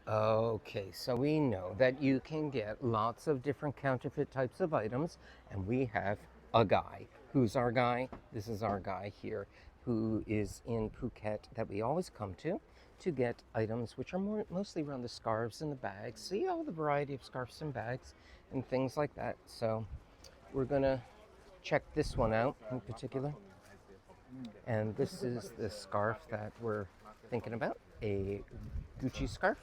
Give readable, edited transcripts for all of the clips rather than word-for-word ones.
Okay, so we know that you can get lots of different counterfeit types of items, and we have a guy. Who's our guy? This is our guy here, who is in Phuket that we always come to get items which are mostly around the scarves and the bags. See all the variety of scarves and bags and things like that. So we're gonna check this one out in particular. And this is the scarf that we're thinking about, a Gucci scarf.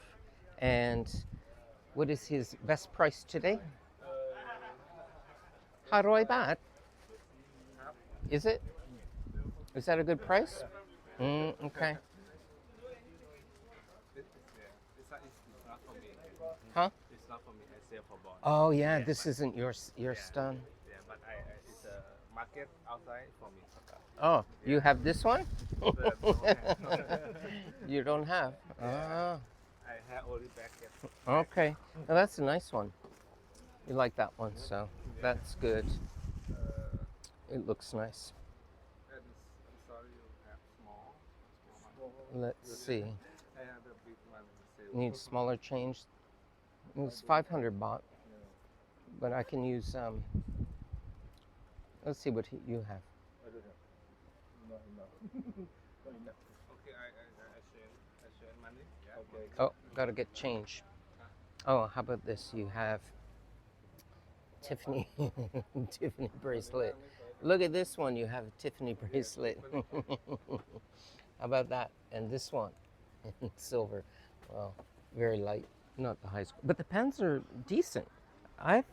And what is his best price today? 500 baht. Is it? Is that a good price? Okay. Huh? It's not for me. I sell for bond. Oh yeah, this isn't your stun. Yeah, but it's a market outside for me. Oh, you have this one? But You don't have? Yeah. Ah, I have only packet. okay. Now that's a nice one. You like that one, so that's good. It looks nice. I'm sorry you have small. Let's see. I have the big one. Need smaller change. It's 500 baht, but I can use. Let's see what you have. I don't have. Not enough. Not enough. Okay, I share money. Yeah. Okay. Oh, gotta get change. Oh, how about this? You have Tiffany, Tiffany bracelet. Look at this one. You have a Tiffany bracelet. How about that? And this one, silver. Well, very light, not the high school, but the pens are decent. I've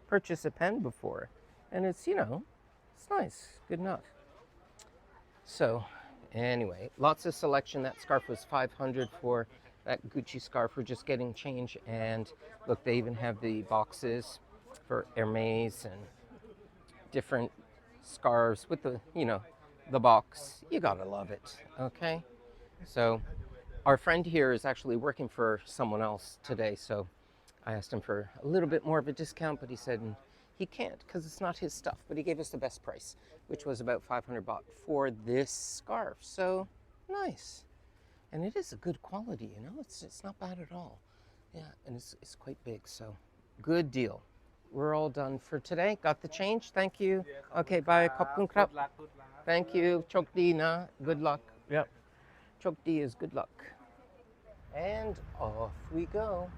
purchased a pen before, and it's it's nice, good enough. So, anyway, lots of selection. That scarf was 500 for that Gucci scarf. We're just getting change, and look, they even have the boxes for Hermes and different scarves with the box. You gotta love it, okay? So, our friend here is actually working for someone else today, so I asked him for a little bit more of a discount, but he said he can't because it's not his stuff. But he gave us the best price, which was about 500 baht for this scarf. So nice, and it is a good quality. It's not bad at all. Yeah, and it's quite big, so good deal. We're all done for today. Got the change. Thank you. Okay, bye. Khop kun krap. Good luck. Good luck. Thank you. Chok di na. Good luck. Yep. Chok di is good luck. And off we go.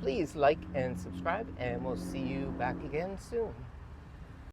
Please like and subscribe, and we'll see you back again soon.